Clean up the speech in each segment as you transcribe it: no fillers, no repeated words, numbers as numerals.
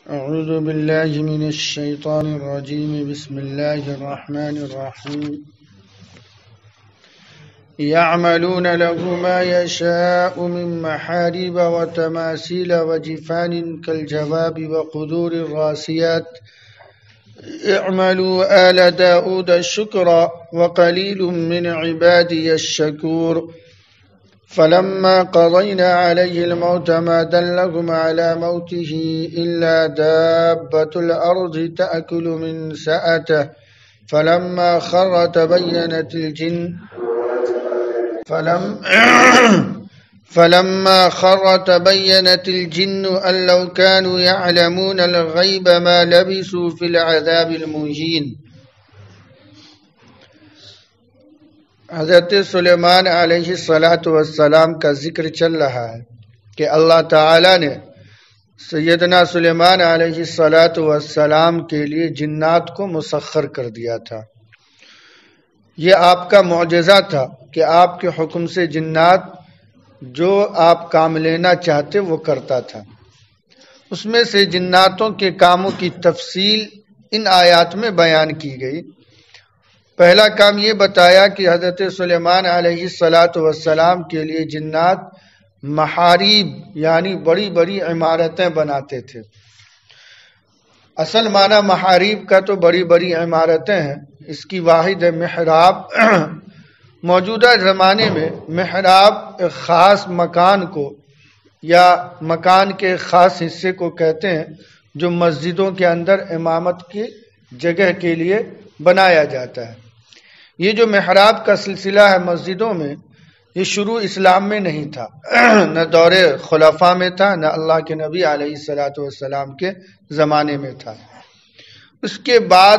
أعوذ بالله من الشيطان الرجيم. بسم الله الرحمن الرحيم. يعملون له ما يشاء من محاريب وتماثيل وجفان كالجواب وقدور الراسيات اعملوا آل داود شكرا وقليل من عبادي الشكور. فلما قضينا عليه الموت ما دلهم على موته إلا دابة الأرض تأكل من سأته فلما خر تبينت الجن أن لو كانوا يعلمون الغيب ما لبثوا في العذاب المهين. حضرت سلیمان علیہ السلام کا ذکر چل رہا ہے کہ اللہ تعالیٰ نے سیدنا سلیمان علیہ السلام کے لیے جنات کو مسخر کر دیا تھا. یہ آپ کا معجزہ تھا کہ آپ کے حکم سے جنات جو آپ کام لینا چاہتے وہ کرتا تھا. اس میں سے جناتوں کے کاموں کی تفصیل ان آیات میں بیان کی گئی. پہلا کام یہ بتایا کہ حضرت سلیمان علیہ السلام کے لیے جنات محاریب یعنی بڑی بڑی عمارتیں بناتے تھے. اصل معنی محاریب کا تو بڑی بڑی عمارتیں ہیں، اس کی واحد ہے محراب. موجودہ زمانے میں محراب ایک خاص مکان کو یا مکان کے خاص حصے کو کہتے ہیں جو مسجدوں کے اندر امامت کی جگہ کے لیے بنایا جاتا ہے. یہ جو محراب کا سلسلہ ہے مسجدوں میں، یہ شروع اسلام میں نہیں تھا، نہ دور خلفاء میں تھا، نہ اللہ کے نبی علیہ السلام کے زمانے میں تھا. اس کے بعد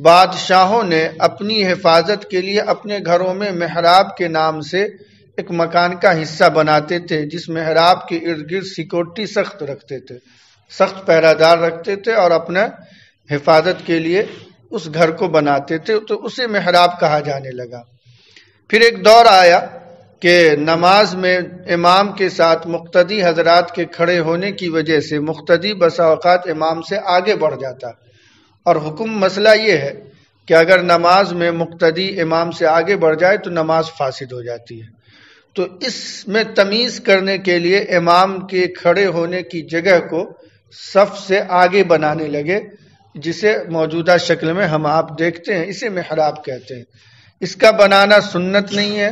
بادشاہوں نے اپنی حفاظت کے لیے اپنے گھروں میں محراب کے نام سے ایک مکان کا حصہ بناتے تھے، جس محراب کے ارد گرد سیکورٹی سخت رکھتے تھے، سخت پہرہ دار رکھتے تھے اور اپنا حفاظت کے لیے اس گھر کو بناتے تھے، تو اسے محراب کہا جانے لگا. پھر ایک دور آیا کہ نماز میں امام کے ساتھ مقتدی حضرات کے کھڑے ہونے کی وجہ سے مقتدی بسا اوقات امام سے آگے بڑھ جاتا، اور حکم مسئلہ یہ ہے کہ اگر نماز میں مقتدی امام سے آگے بڑھ جائے تو نماز فاسد ہو جاتی ہے. تو اس میں تمیز کرنے کے لیے امام کے کھڑے ہونے کی جگہ کو صف سے آگے بنانے لگے، جسے موجودہ شکل میں ہم آپ دیکھتے ہیں. اسے محراب کہتے ہیں. اس کا بنانا سنت نہیں ہے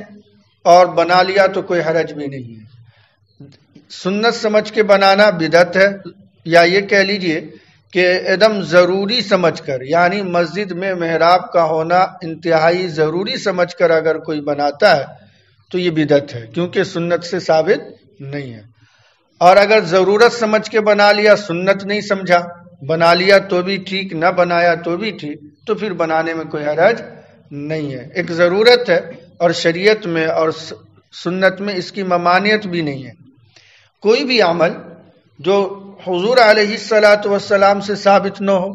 اور بنا لیا تو کوئی حرج بھی نہیں ہے. سنت سمجھ کے بنانا بدعت ہے، یا یہ کہہ لیجئے کہ ایک ضروری سمجھ کر، یعنی مسجد میں محراب کا ہونا انتہائی ضروری سمجھ کر اگر کوئی بناتا ہے تو یہ بدعت ہے، کیونکہ سنت سے ثابت نہیں ہے. اور اگر ضرورت سمجھ کے بنا لیا، سنت نہیں سمجھا، بنا لیا تو بھی ٹھیک، نہ بنایا تو بھی ٹھیک، تو پھر بنانے میں کوئی حرج نہیں ہے. ایک ضرورت ہے اور شریعت میں اور سنت میں اس کی ممانعت بھی نہیں ہے. کوئی بھی عمل جو حضور علیہ السلام سے ثابت نہ ہو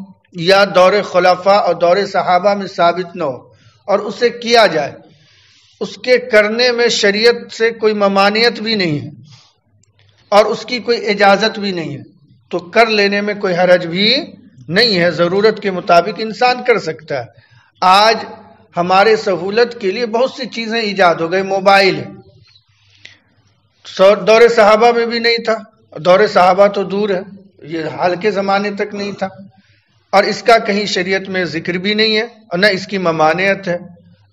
یا دور خلفاء اور دور صحابہ میں ثابت نہ ہو اور اسے کیا جائے، اس کے کرنے میں شریعت سے کوئی ممانعت بھی نہیں ہے اور اس کی کوئی اجازت بھی نہیں ہے، تو کر لینے میں کوئی حرج بھی نہیں ہے. ضرورت کے مطابق انسان کر سکتا ہے. آج ہمارے سہولت کے لیے بہت سی چیزیں ایجاد ہو گئی. موبائل ہے، دور صحابہ میں بھی نہیں تھا، دور صحابہ تو دور ہے، یہ حال کے زمانے تک نہیں تھا، اور اس کا کہیں شریعت میں ذکر بھی نہیں ہے اور نہ اس کی ممانعت ہے،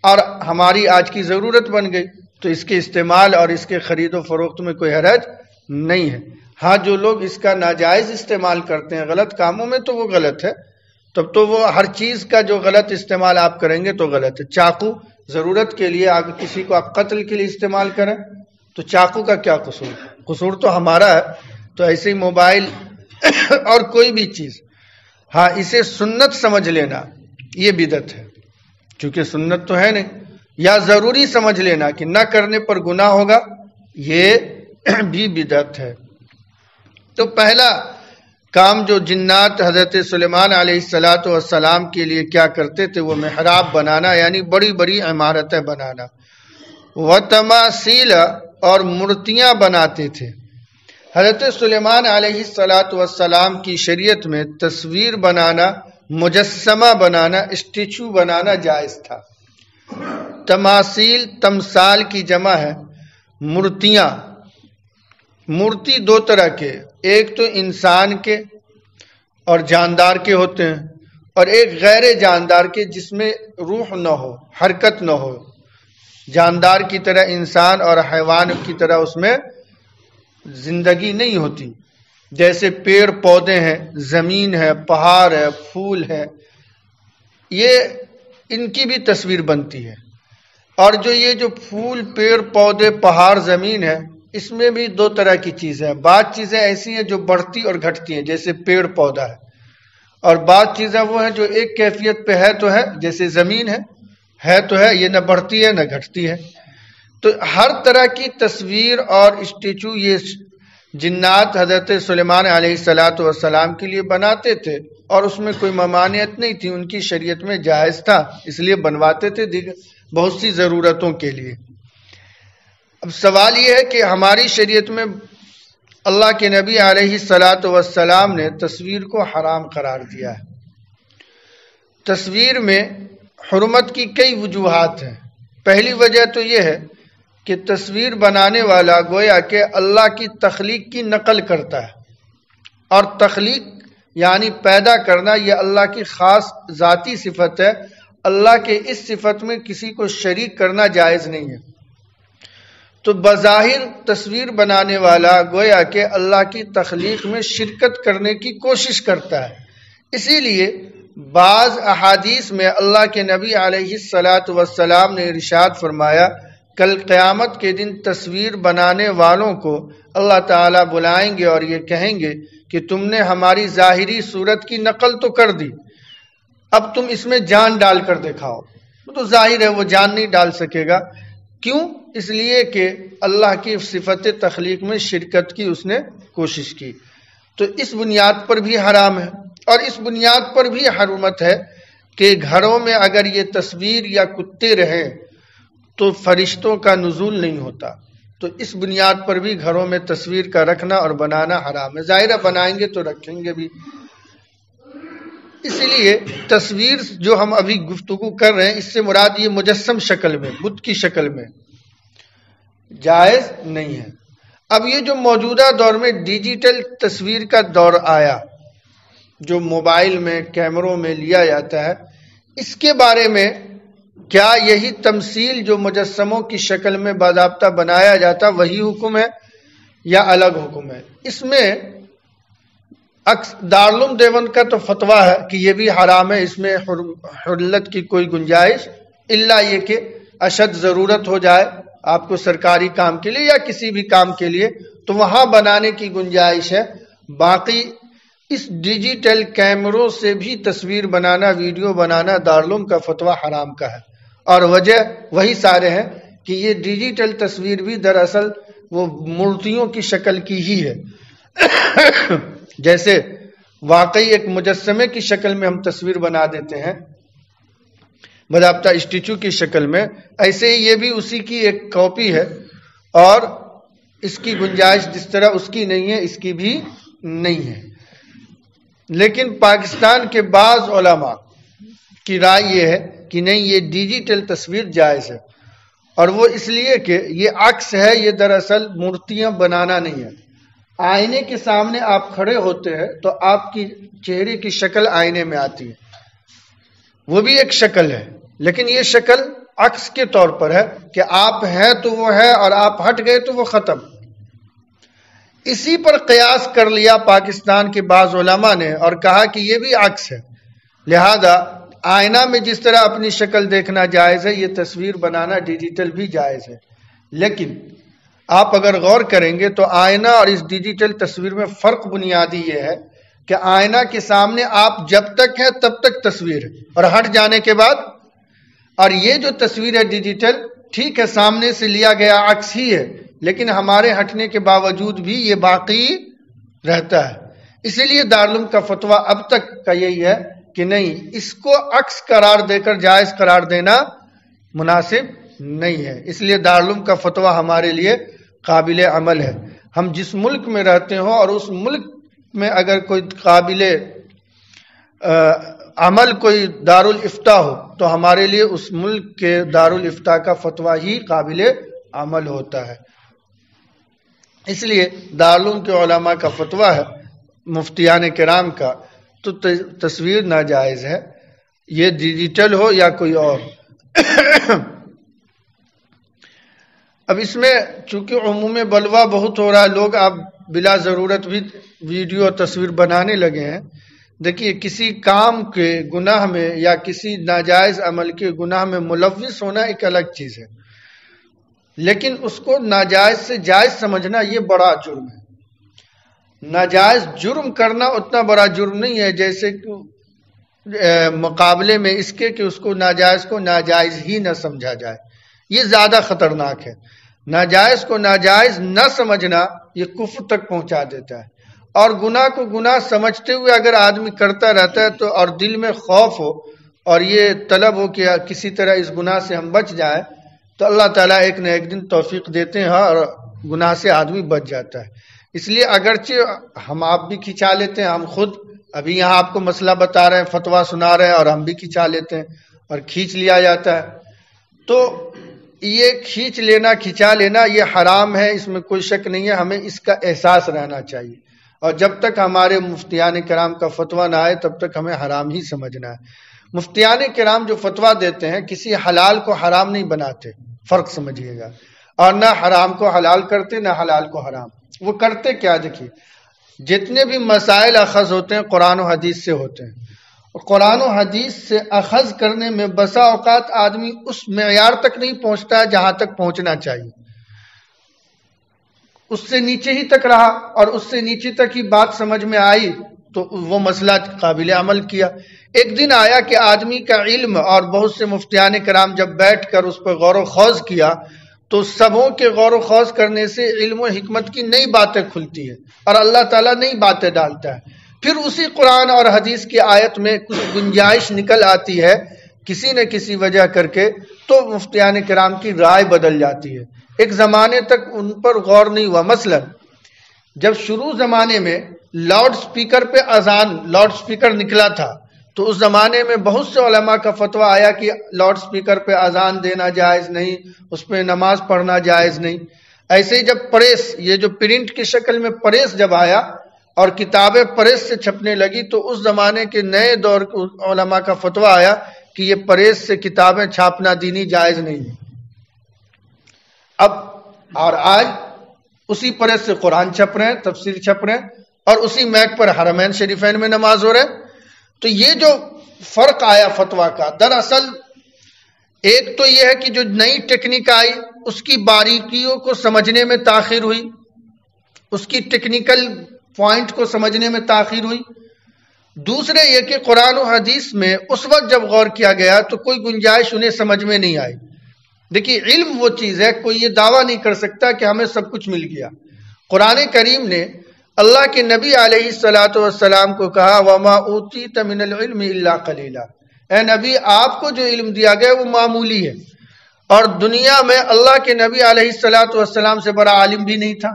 اور ہماری آج کی ضرورت بن گئی، تو اس کے استعمال اور اس کے خرید و فروخت میں کوئی حرج نہیں ہے. ہاں جو لوگ اس کا ناجائز استعمال کرتے ہیں غلط کاموں میں تو وہ غلط ہے، تب تو وہ ہر چیز کا جو غلط استعمال آپ کریں گے تو غلط ہے. چاقو ضرورت کے لیے اگر کسی کو آپ قتل کے لیے استعمال کریں تو چاقو کا کیا قصور؟ قصور تو ہمارا ہے. تو ایسے ہی موبائل اور کوئی بھی چیز، ہاں اسے سنت سمجھ لینا یہ بدعت ہے، کیونکہ سنت تو ہے نہیں. یا ضروری سمجھ لینا کہ نہ کرنے پر گناہ ہوگا، یہ بھی بدعت ہے. تو پہلا کام جو جنات حضرت سلیمان علیہ السلام کے لیے کیا کرتے تھے وہ محراب بنانا، یعنی بڑی بڑی عمارتیں بنانا. وتماثیل اور مورتیاں بناتے تھے. حضرت سلیمان علیہ السلام کی شریعت میں تصویر بنانا، مجسمہ بنانا، اسٹیچو بنانا جائز تھا۔ تماثیل، تمثال کی جمع ہے مورتیاں۔ مورتی دو طرح کے، ایک تو انسان کے اور جاندار کے ہوتے ہیں، اور ایک غیر جاندار کے جس میں روح نہ ہو، حرکت نہ ہو، جاندار کی طرح انسان اور حیوان کی طرح اس میں زندگی نہیں ہوتی، جیسے پیڑ پودے ہیں، زمین ہے، پہاڑ ہے، پھول ہے، یہ ان کی بھی تصویر بنتی ہے۔ اور جو یہ جو پھول، پیڑ پودے، پہاڑ، زمین ہے، اس میں بھی دو طرح کی چیزیں ہیں۔ بعض چیزیں ایسی ہیں جو بڑھتی اور گھٹتی ہیں، جیسے پیڑ پودا ہے، اور بعض چیزیں وہ ہیں جو ایک کیفیت پہ ہے تو ہے، جیسے زمین ہے تو ہے، یہ نہ بڑھتی ہے نہ گھٹتی ہے۔ تو ہر طرح کی تصویر اور اسٹیچو یہ جنات حضرت سلیمان علیہ السلام کے لیے بناتے تھے، اور اس میں کوئی ممانعت نہیں تھی، ان کی شریعت میں جائز تھا، اس لیے بنواتے تھے بہت سی ضرورتوں کے لیے۔ اب سوال یہ ہے کہ ہماری شریعت میں اللہ کے نبی علیہ السلام نے تصویر کو حرام قرار دیا ہے۔ تصویر میں حرمت کی کئی وجوہات ہیں۔ پہلی وجہ تو یہ ہے کہ تصویر بنانے والا گویا کہ اللہ کی تخلیق کی نقل کرتا ہے، اور تخلیق یعنی پیدا کرنا یہ اللہ کی خاص ذاتی صفت ہے۔ اللہ کے اس صفت میں کسی کو شریک کرنا جائز نہیں ہے۔ تو بظاہر تصویر بنانے والا گویا کہ اللہ کی تخلیق میں شرکت کرنے کی کوشش کرتا ہے۔ اسی لیے بعض احادیث میں اللہ کے نبی علیہ السلام نے ارشاد فرمایا، کل قیامت کے دن تصویر بنانے والوں کو اللہ تعالیٰ بلائیں گے اور یہ کہیں گے کہ تم نے ہماری ظاہری صورت کی نقل تو کر دی، اب تم اس میں جان ڈال کر دکھاؤ۔ تو ظاہر ہے وہ جان نہیں ڈال سکے گا، کیوں؟ اس لیے کہ اللہ کی صفت تخلیق میں شرکت کی اس نے کوشش کی۔ تو اس بنیاد پر بھی حرام ہے، اور اس بنیاد پر بھی حرمت ہے کہ گھروں میں اگر یہ تصویر یا کتے رہیں تو فرشتوں کا نزول نہیں ہوتا۔ تو اس بنیاد پر بھی گھروں میں تصویر کا رکھنا اور بنانا حرام ہے۔ ظاہرہ بنائیں گے تو رکھیں گے بھی۔ اس لیے تصویر جو ہم ابھی گفتگو کر رہے ہیں، اس سے مراد یہ مجسم شکل میں، بت کی شکل میں جائز نہیں ہے۔ اب یہ جو موجودہ دور میں ڈیجیٹل تصویر کا دور آیا، جو موبائل میں، کیمروں میں لیا جاتا ہے، اس کے بارے میں کیا یہی تمثیل جو مجسموں کی شکل میں باضابطہ بنایا جاتا وہی حکم ہے یا الگ حکم ہے؟ اس میں دارالعلوم دیوبند کا تو فتویٰ ہے کہ یہ بھی حرام ہے، اس میں حرلت کی کوئی گنجائش، الا یہ کہ اشد ضرورت ہو جائے آپ کو سرکاری کام کے لیے یا کسی بھی کام کے لیے، تو وہاں بنانے کی گنجائش ہے۔ باقی اس ڈیجیٹل کیمروں سے بھی تصویر بنانا، ویڈیو بنانا دارالعلوم کا فتویٰ حرام کا ہے، اور وجہ وہی سارے ہیں کہ یہ ڈیجیٹل تصویر بھی دراصل وہ مورتیوں کی شکل کی ہی ہے۔ جیسے واقعی ایک مجسمے کی شکل میں ہم تصویر بنا دیتے ہیں باضابطہ اسٹیچو کی شکل میں، ایسے ہی یہ بھی اسی کی ایک کاپی ہے، اور اس کی گنجائش جس طرح اس کی نہیں ہے اس کی بھی نہیں ہے۔ لیکن پاکستان کے بعض علماء کی رائے یہ ہے کہ نہیں، یہ ڈیجیٹل تصویر جائز ہے، اور وہ اس لیے کہ یہ عکس ہے، یہ دراصل مورتیاں بنانا نہیں ہے۔ آئینے کے سامنے آپ کھڑے ہوتے ہیں تو آپ کی چہرے کی شکل آئینے میں آتی ہے، وہ بھی ایک شکل ہے، لیکن یہ شکل عکس کے طور پر ہے کہ آپ ہیں تو وہ ہے، اور آپ ہٹ گئے تو وہ ختم۔ اسی پر قیاس کر لیا پاکستان کے بعض علماء نے اور کہا کہ یہ بھی عکس ہے، لہذا آئینہ میں جس طرح اپنی شکل دیکھنا جائز ہے، یہ تصویر بنانا ڈیجیٹل بھی جائز ہے۔ لیکن آپ اگر غور کریں گے تو آئینہ اور اس ڈیجیٹل تصویر میں فرق بنیادی یہ ہے کہ آئینہ کے سامنے آپ جب تک ہیں تب تک تصویر ہے، اور ہٹ جانے کے بعد، اور یہ جو تصویر ہے ڈیجیٹل، ٹھیک ہے سامنے سے لیا گیا عکس ہی ہے، لیکن ہمارے ہٹنے کے باوجود بھی یہ باقی رہتا ہے۔ اسی لیے دارالعلوم کا فتویٰ اب تک کا یہی ہے کہ نہیں، اس کو عکس قرار دے کر جائز قرار دینا مناسب نہیں ہے، اس لیے دارالعلوم کا فتویٰ ہمارے لیے قابل عمل ہے۔ ہم جس ملک میں رہتے ہوں اور اس ملک میں اگر کوئی قابل عمل کوئی دارالافتاء ہو تو ہمارے لیے اس ملک کے دارالافتاء کا فتویٰ ہی قابل عمل ہوتا ہے. اس لیے دارالعلوم کے علماء کا فتویٰ ہے مفتیان کرام کا تو تصویر ناجائز ہے، یہ ڈیجیٹل ہو یا کوئی اور. اب اس میں چونکہ عموم بلوا بہت ہو رہا ہے، لوگ اب بلا ضرورت بھی ویڈیو اور تصویر بنانے لگے ہیں. دیکھیے کسی کام کے گناہ میں یا کسی ناجائز عمل کے گناہ میں ملوث ہونا ایک الگ چیز ہے، لیکن اس کو ناجائز سے جائز سمجھنا یہ بڑا جرم ہے. ناجائز جرم کرنا اتنا بڑا جرم نہیں ہے جیسے کہ مقابلے میں اس کے کہ اس کو ناجائز ہی نہ سمجھا جائے، یہ زیادہ خطرناک ہے. ناجائز کو ناجائز نہ سمجھنا یہ کفر تک پہنچا دیتا ہے. اور گناہ کو گناہ سمجھتے ہوئے اگر آدمی کرتا رہتا ہے تو اور دل میں خوف ہو اور یہ طلب ہو کہ کسی طرح اس گناہ سے ہم بچ جائیں تو اللہ تعالیٰ ایک نہ ایک دن توفیق دیتے ہیں اور گناہ سے آدمی بچ جاتا ہے. اس لیے اگرچہ ہم آپ بھی کھنچا لیتے ہیں، ہم خود ابھی یہاں آپ کو مسئلہ بتا رہے ہیں، فتویٰ سنا رہے ہیں اور ہم بھی کھنچا لیتے ہیں اور کھینچ لیا جاتا ہے، تو یہ کھینچ لینا کھنچا لینا یہ حرام ہے، اس میں کوئی شک نہیں ہے. ہمیں اس کا احساس رہنا چاہیے اور جب تک ہمارے مفتیان کرام کا فتویٰ نہ آئے تب تک ہمیں حرام ہی سمجھنا ہے. مفتیان کرام جو فتویٰ دیتے ہیں کسی حلال کو حرام نہیں بناتے، فرق سمجھیے گا، اور نہ حرام کو حلال کرتے نہ حلال کو حرام. وہ کرتے کیا؟ دیکھیے جتنے بھی مسائل اخذ ہوتے ہیں قرآن و حدیث سے ہوتے ہیں، اور قرآن و حدیث سے اخذ کرنے میں بسا اوقات آدمی اس معیار تک نہیں پہنچتا ہے جہاں تک پہنچنا چاہیے، اس سے نیچے ہی تک رہا اور اس سے نیچے تک ہی بات سمجھ میں آئی تو وہ مسئلہ قابل عمل کیا. ایک دن آیا کہ آدمی کا علم اور بہت سے مفتیان کرام جب بیٹھ کر اس پر غور و خوض کیا تو سبوں کے غور و خوض کرنے سے علم و حکمت کی نئی باتیں کھلتی ہیں اور اللہ تعالیٰ نئی باتیں ڈالتا ہے. پھر اسی قرآن اور حدیث کی آیت میں کچھ گنجائش نکل آتی ہے کسی نہ کسی وجہ کر کے، تو مفتیان کرام کی رائے بدل جاتی ہے. ایک زمانے تک ان پر غور نہیں ہوا. مثلا جب شروع زمانے میں لاؤڈ سپیکر پہ اذان، لاؤڈ سپیکر نکلا تھا تو اس زمانے میں بہت سے علماء کا فتویٰ آیا کہ لاؤڈ سپیکر پہ اذان دینا جائز نہیں، اس پہ نماز پڑھنا جائز نہیں. ایسے ہی جب پریس، یہ جو پرنٹ کی شکل میں پریس جب آیا اور کتابیں پریس سے چھپنے لگی تو اس زمانے کے نئے دور علماء کا فتویٰ آیا کہ یہ پریس سے کتابیں چھاپنا دینی جائز نہیں ہے. اب اور آج اسی پریس سے قرآن چھپ رہے ہیں، تفسیر چھپ رہے ہیں اور اسی میک پر حرمین شریفین میں نماز ہو رہے ہیں. تو یہ جو فرق آیا فتویٰ کا، دراصل ایک تو یہ ہے کہ جو نئی ٹیکنیک آئی اس کی باریکیوں کو سمجھنے میں تاخیر ہوئی، اس کی ٹیکنیکل پوائنٹ کو سمجھنے میں تاخیر ہوئی. دوسرے یہ کہ قرآن و حدیث میں اس وقت جب غور کیا گیا تو کوئی گنجائش انہیں سمجھ میں نہیں آئی. دیکھیے علم وہ چیز ہے، کوئی یہ دعویٰ نہیں کر سکتا کہ ہمیں سب کچھ مل گیا. قرآن کریم نے اللہ کے نبی علیہ الصلاۃ والسلام کو کہا وَمَا أُوتِيتَ مِنَ الْعِلْمِ إِلَّا قَلِيلًا، اے نبی آپ کو جو علم دیا گیا وہ معمولی ہے. اور دنیا میں اللہ کے نبی علیہ الصلاۃ والسلام سے بڑا عالم بھی نہیں تھا.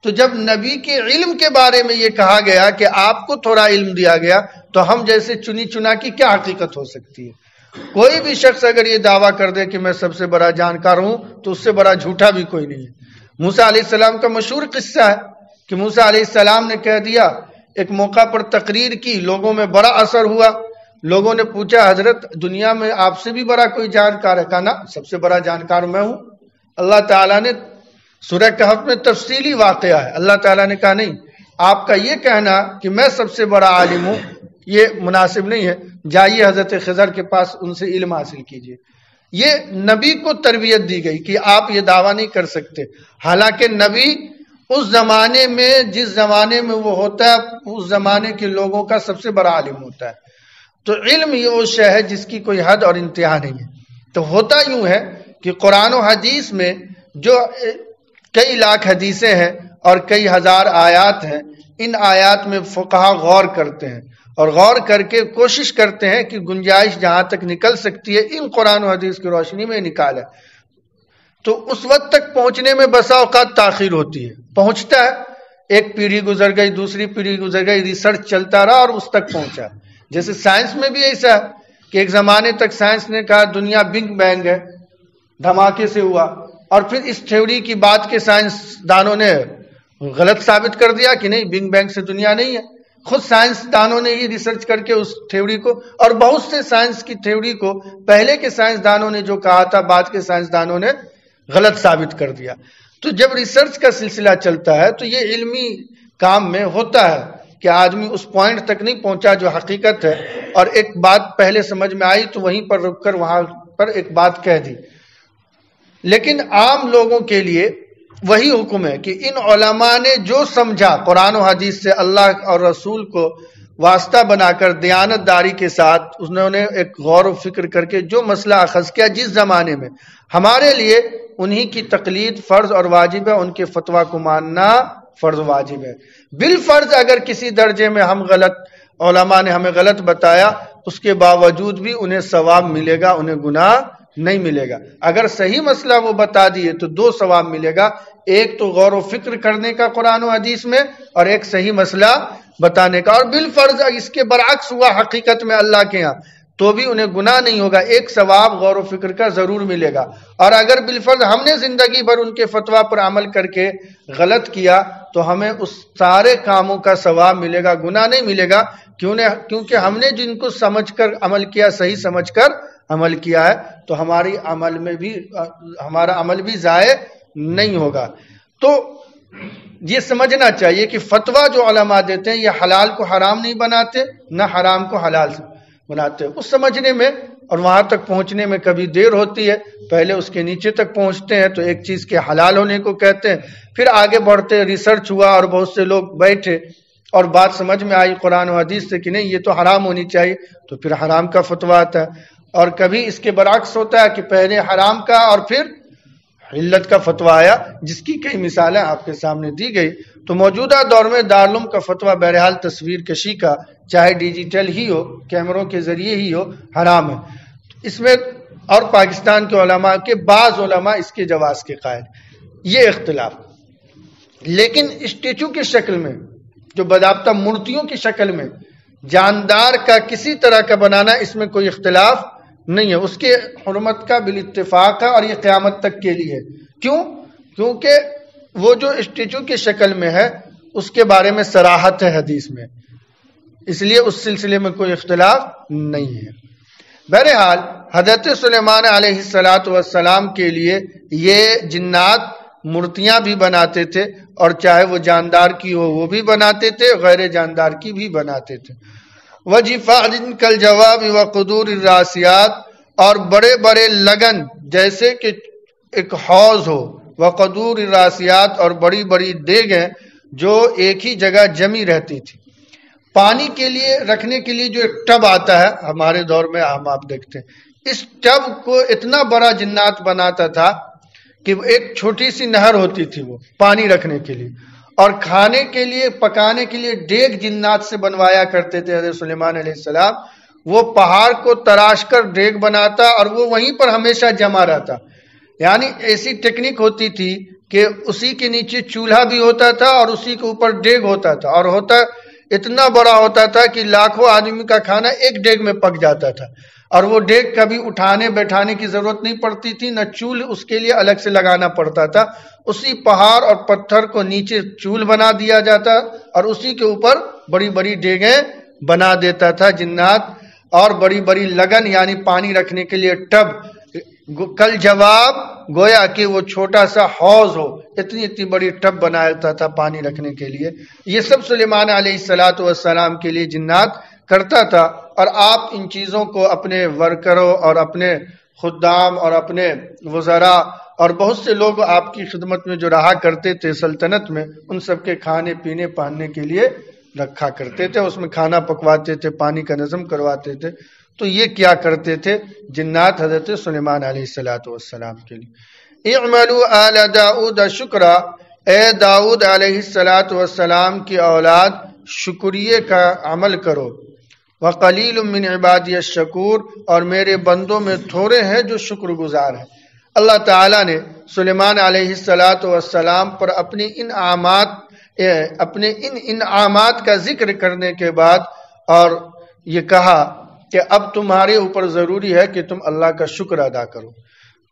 تو جب نبی کے علم کے بارے میں یہ کہا گیا کہ آپ کو تھوڑا علم دیا گیا تو ہم جیسے چنی چنا کی کیا حقیقت ہو سکتی ہے؟ کوئی بھی شخص اگر یہ دعویٰ کر دے کہ میں سب سے بڑا جانکار ہوں تو اس سے بڑا جھوٹا بھی کوئی نہیں ہے. موسیٰ علیہ السلام کا مشہور قصہ ہے کہ موسیٰ علیہ السلام نے کہہ دیا، ایک موقع پر تقریر کی، لوگوں میں بڑا اثر ہوا. لوگوں نے پوچھا حضرت دنیا میں آپ سے بھی بڑا کوئی جانکار ہے؟ کہا نا، سب سے بڑا جانکار میں ہوں. اللہ تعالیٰ نے سورہ کہف میں تفصیلی واقعہ ہے، اللہ تعالیٰ نے کہا نہیں، آپ کا یہ کہنا کہ میں سب سے بڑا عالم ہوں یہ مناسب نہیں ہے، جائیے حضرت خضر کے پاس ان سے علم حاصل کیجیے. یہ نبی کو تربیت دی گئی کہ آپ یہ دعویٰ نہیں کر سکتے. حالانکہ نبی اس زمانے میں جس زمانے میں وہ ہوتا ہے اس زمانے کے لوگوں کا سب سے بڑا عالم ہوتا ہے. تو علم یہ وہ شے ہے جس کی کوئی حد اور انتہا نہیں ہے. تو ہوتا یوں ہے کہ قرآن و حدیث میں جو کئی لاکھ حدیثیں ہیں اور کئی ہزار آیات ہیں، ان آیات میں فقہا غور کرتے ہیں اور غور کر کے کوشش کرتے ہیں کہ گنجائش جہاں تک نکل سکتی ہے ان قرآن و حدیث کی روشنی میں نکالے. تو اس وقت تک پہنچنے میں بسا اوقات تاخیر ہوتی ہے. پہنچتا ہے، ایک پیڑھی گزر گئی، دوسری پیڑھی گزر گئی، ریسرچ چلتا رہا اور اس تک پہنچا. جیسے سائنس میں بھی ایسا ہے کہ ایک زمانے تک سائنس نے کہا دنیا بگ بینگ ہے، دھماکے سے ہوا، اور پھر اس تھیوری کی بات کے سائنس دانوں نے غلط ثابت کر دیا کہ نہیں، بگ بینگ سے دنیا نہیں ہے. خود سائنس دانوں نے یہ ریسرچ کر کے اس تھیوری کو، اور بہت سے سائنس کی تھیوری کو پہلے کے سائنس دانوں نے جو کہا تھا بعد کے سائنس دانوں نے غلط ثابت کر دیا. تو جب ریسرچ کا سلسلہ چلتا ہے تو یہ علمی کام میں ہوتا ہے کہ آدمی اس پوائنٹ تک نہیں پہنچا جو حقیقت ہے، اور ایک بات پہلے سمجھ میں آئی تو وہیں پر رک کر وہاں پر ایک بات کہہ دی. لیکن عام لوگوں کے لیے وہی حکم ہے کہ ان علماء نے جو سمجھا قرآن و حدیث سے، اللہ اور رسول کو واسطہ بنا کر دیانت داری کے ساتھ انہوں نے ایک غور و فکر کر کے جو مسئلہ اخذ کیا جس زمانے میں، ہمارے لیے انہی کی تقلید فرض اور واجب ہے، ان کے فتویٰ کو ماننا فرض واجب ہے. بالفرض اگر کسی درجے میں ہم غلط، علماء نے ہمیں غلط بتایا، اس کے باوجود بھی انہیں ثواب ملے گا، انہیں گناہ نہیں ملے گا. اگر صحیح مسئلہ وہ بتا دیے تو 2 ثواب ملے گا، ایک تو غور و فکر کرنے کا قرآن و حدیث میں، اور ایک صحیح مسئلہ بتانے کا. اور بالفرض اس کے برعکس ہوا حقیقت میں اللہ کے ہاں تو بھی انہیں گناہ نہیں ہوگا، ایک ثواب غور و فکر کا ضرور ملے گا. اور اگر بالفرض ہم نے زندگی بھر ان کے فتویٰ پر عمل کر کے غلط کیا تو ہمیں اس سارے کاموں کا ثواب ملے گا، گناہ نہیں ملے گا. کیونکہ ہم نے جن کو سمجھ کر عمل کیا، صحیح سمجھ کر عمل کیا ہے، تو ہمارا عمل بھی ضائع نہیں ہوگا. تو یہ سمجھنا چاہیے کہ فتویٰ جو علماء دیتے ہیں یہ حلال کو حرام نہیں بناتے، نہ حرام کو حلال بناتے. اس سمجھنے میں اور وہاں تک پہنچنے میں کبھی دیر ہوتی ہے. پہلے اس کے نیچے تک پہنچتے ہیں تو ایک چیز کے حلال ہونے کو کہتے ہیں، پھر آگے بڑھتے ریسرچ ہوا اور بہت سے لوگ بیٹھے اور بات سمجھ میں آئی قرآن و حدیث سے کہ نہیں یہ تو حرام ہونی چاہیے، تو پھر حرام کا فتویٰ آتا ہے. اور کبھی اس کے برعکس ہوتا ہے کہ پہلے حرام کا اور پھر علت کا فتویٰ آیا، جس کی کئی مثالیں آپ کے سامنے دی گئی. تو موجودہ دور میں دارالعلوم کا فتویٰ بہرحال تصویر کشی کا، چاہے ڈیجیٹل ہی ہو، کیمروں کے ذریعے ہی ہو، حرام ہے. اس میں اور پاکستان کے علماء کے بعض علماء اس کے جواز کے قائل، یہ اختلاف. لیکن اسٹیچو کی شکل میں، جو باضابطہ مورتیوں کی شکل میں جاندار کا کسی طرح کا بنانا، اس میں کوئی اختلاف نہیں ہے. اس کے حرمت کا بالاتفاق ہے اور یہ قیامت تک کے لیے. کیوں؟ کیونکہ وہ جو اسٹیچو کی شکل میں ہے اس کے بارے میں صراحت ہے حدیث میں، اس لیے اس سلسلے میں کوئی اختلاف نہیں ہے. بہرحال حضرت سلیمان علیہ السلام کے لیے یہ جنات مورتیاں بھی بناتے تھے، اور چاہے وہ جاندار کی ہو وہ بھی بناتے تھے، غیر جاندار کی بھی بناتے تھے. وَجِفَاعٍ كَالْجَوَابِ وَقُدُورِ الرَّاسِيَاتِ، اور بڑے بڑے لگن جیسے کہ ایک حوض ہو، وقدور الراسیات، اور بڑی بڑی دیگیں جو ایک ہی جگہ جمی رہتی تھی. پانی کے لیے رکھنے کے لیے جو ایک ٹب آتا ہے ہمارے دور میں ہم آپ دیکھتے ہیں، اس ٹب کو اتنا بڑا جنات بناتا تھا کہ ایک چھوٹی سی نہر ہوتی تھی وہ پانی رکھنے کے لیے، اور کھانے کے لیے پکانے کے لیے ڈیگ جنات سے بنوایا کرتے تھے. حضرت سلیمان علیہ السلام وہ پہاڑ کو تراش کر ڈیگ بناتا اور وہ وہیں پر ہمیشہ جمع رہتا. یعنی ایسی ٹیکنیک ہوتی تھی کہ اسی کے نیچے چولہا بھی ہوتا تھا اور اسی کے اوپر ڈیگ ہوتا تھا، اور ہوتا اتنا بڑا ہوتا تھا کہ لاکھوں آدمی کا کھانا ایک ڈیگ میں پک جاتا تھا. اور وہ ڈیگ کبھی اٹھانے بیٹھانے کی ضرورت نہیں پڑتی تھی، نہ چول اس کے لیے الگ سے لگانا پڑتا تھا. اسی پہاڑ اور پتھر کو نیچے چول بنا دیا جاتا اور اسی کے اوپر بڑی بڑی ڈیگیں بنا دیتا تھا جنات. اور بڑی بڑی لگن یعنی پانی رکھنے کے لیے ٹب، کل جواب گویا کہ وہ چھوٹا سا حوض ہو، اتنی بڑی ٹب بناتا تھا پانی رکھنے کے لیے. یہ سب سلیمان علیہ السلام کے لیے جنات کرتا تھا. اور آپ ان چیزوں کو اپنے ورکروں اور اپنے خدام اور اپنے وزراء اور بہت سے لوگ آپ کی خدمت میں جو رہا کرتے تھے سلطنت میں، ان سب کے کھانے پینے پہننے کے لیے رکھا کرتے تھے. اس میں کھانا پکواتے تھے، پانی کا نظم کرواتے تھے. تو یہ کیا کرتے تھے جنات حضرت سلیمان علیہ السلام کے لیے. اعملوا آل داؤد شکرا، اے داؤد علیہ السلام کی اولاد شکریہ کا عمل کرو. وقلیل من عبادی الشکور، اور میرے بندوں میں تھوڑے ہیں جو شکر گزار ہیں. اللہ تعالیٰ نے سلیمان علیہ السلام پر اپنے ان انعامات کا ذکر کرنے کے بعد اور یہ کہا کہ اب تمہارے اوپر ضروری ہے کہ تم اللہ کا شکر ادا کرو۔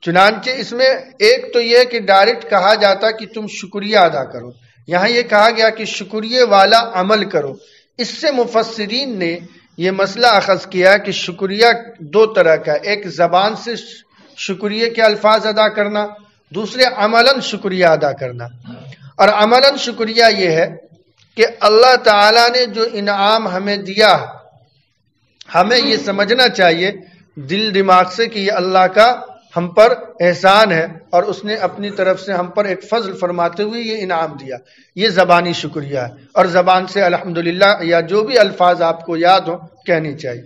چنانچہ اس میں ایک تو یہ کہ ڈائریکٹ کہا جاتا کہ تم شکریہ ادا کرو، یہاں یہ کہا گیا کہ شکریہ والا عمل کرو۔ اس سے مفسرین نے یہ مسئلہ اخذ کیا کہ شکریہ دو طرح کا، ایک زبان سے شکریہ کے الفاظ ادا کرنا، دوسرے عملاً شکریہ ادا کرنا۔ اور عملاً شکریہ یہ ہے کہ اللہ تعالیٰ نے جو انعام ہمیں دیا ہمیں یہ سمجھنا چاہیے دل دماغ سے کہ یہ اللہ کا ہم پر احسان ہے اور اس نے اپنی طرف سے ہم پر ایک فضل فرماتے ہوئے یہ انعام دیا، یہ زبانی شکریہ ہے، اور زبان سے الحمدللہ یا جو بھی الفاظ آپ کو یاد ہو کہنی چاہیے۔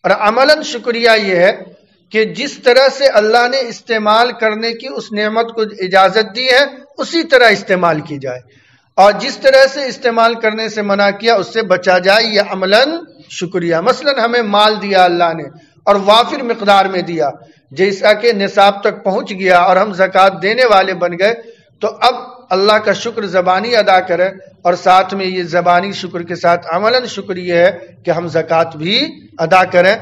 اور عملاً شکریہ یہ ہے کہ جس طرح سے اللہ نے استعمال کرنے کی اس نعمت کو اجازت دی ہے اسی طرح استعمال کی جائے، اور جس طرح سے استعمال کرنے سے منع کیا اس سے بچا جائے، یہ عملاً شکریہ۔ مثلاً ہمیں مال دیا اللہ نے اور وافر مقدار میں دیا، جیسا کہ نصاب تک پہنچ گیا اور ہم زکوٰۃ دینے والے بن گئے، تو اب اللہ کا شکر زبانی ادا کریں، اور ساتھ میں یہ زبانی شکر کے ساتھ عملاً شکر یہ ہے کہ ہم زکوٰۃ بھی ادا کریں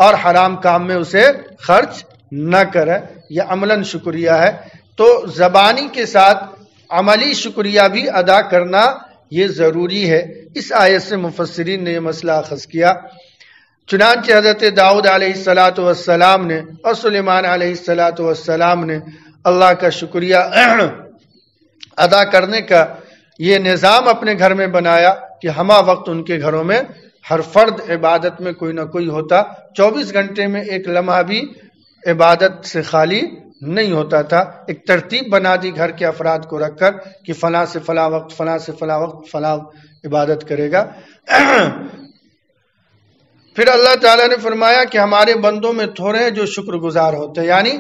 اور حرام کام میں اسے خرچ نہ کریں، یہ عملاً شکریہ ہے۔ تو زبانی کے ساتھ عملی شکریہ بھی ادا کرنا یہ ضروری ہے۔ اس آیت سے مفسرین نے یہ مسئلہ اخذ کیا۔ چنانچہ حضرت داؤد علیہ السلام نے اور سلیمان علیہ السلام نے اللہ کا شکریہ ادا کرنے کا یہ نظام اپنے گھر میں بنایا کہ ہمہ وقت ان کے گھروں میں ہر فرد عبادت میں کوئی نہ کوئی ہوتا، 24 گھنٹے میں ایک لمحہ بھی عبادت سے خالی نہیں ہوتا تھا۔ ایک ترتیب بنا دی گھر کے افراد کو رکھ کر کہ فلاں سے فلاں وقت، فلاں سے فلاں وقت فلاں عبادت کرے گا۔ پھر اللہ تعالیٰ نے فرمایا کہ ہمارے بندوں میں تھوڑے ہیں جو شکر گزار ہوتے ہیں، یعنی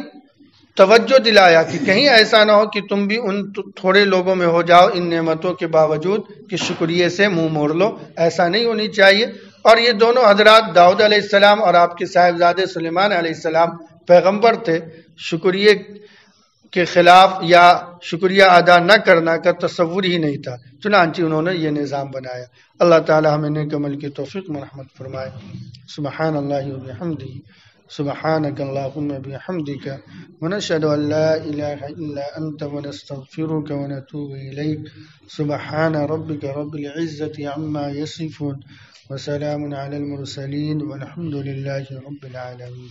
توجہ دلایا کہ کہیں ایسا نہ ہو کہ تم بھی ان تھوڑے لوگوں میں ہو جاؤ ان نعمتوں کے باوجود کہ شکریہ سے منہ موڑ لو، ایسا نہیں ہونی چاہیے۔ اور یہ دونوں حضرات داؤد علیہ السلام اور آپ کے صاحبزادے سلیمان علیہ السلام پیغمبر تھے، شکریہ کے خلاف یا شکریہ ادا نہ کرنا کا تصور ہی نہیں تھا، چنانچہ انہوں نے یہ نظام بنایا۔ اللہ تعالی ہمیں نیک عمل کی توفیق میں رحمت فرمائے۔ سبحان اللہ و بحمدہ، سبحانک اللہم بحمدک، ونشہد ان لا الہ الا انت ونستغفرک ونتوب الیک۔ سبحان ربک رب العزة عما یصفون وسلام علی المرسلین والحمد للہ رب العالمین۔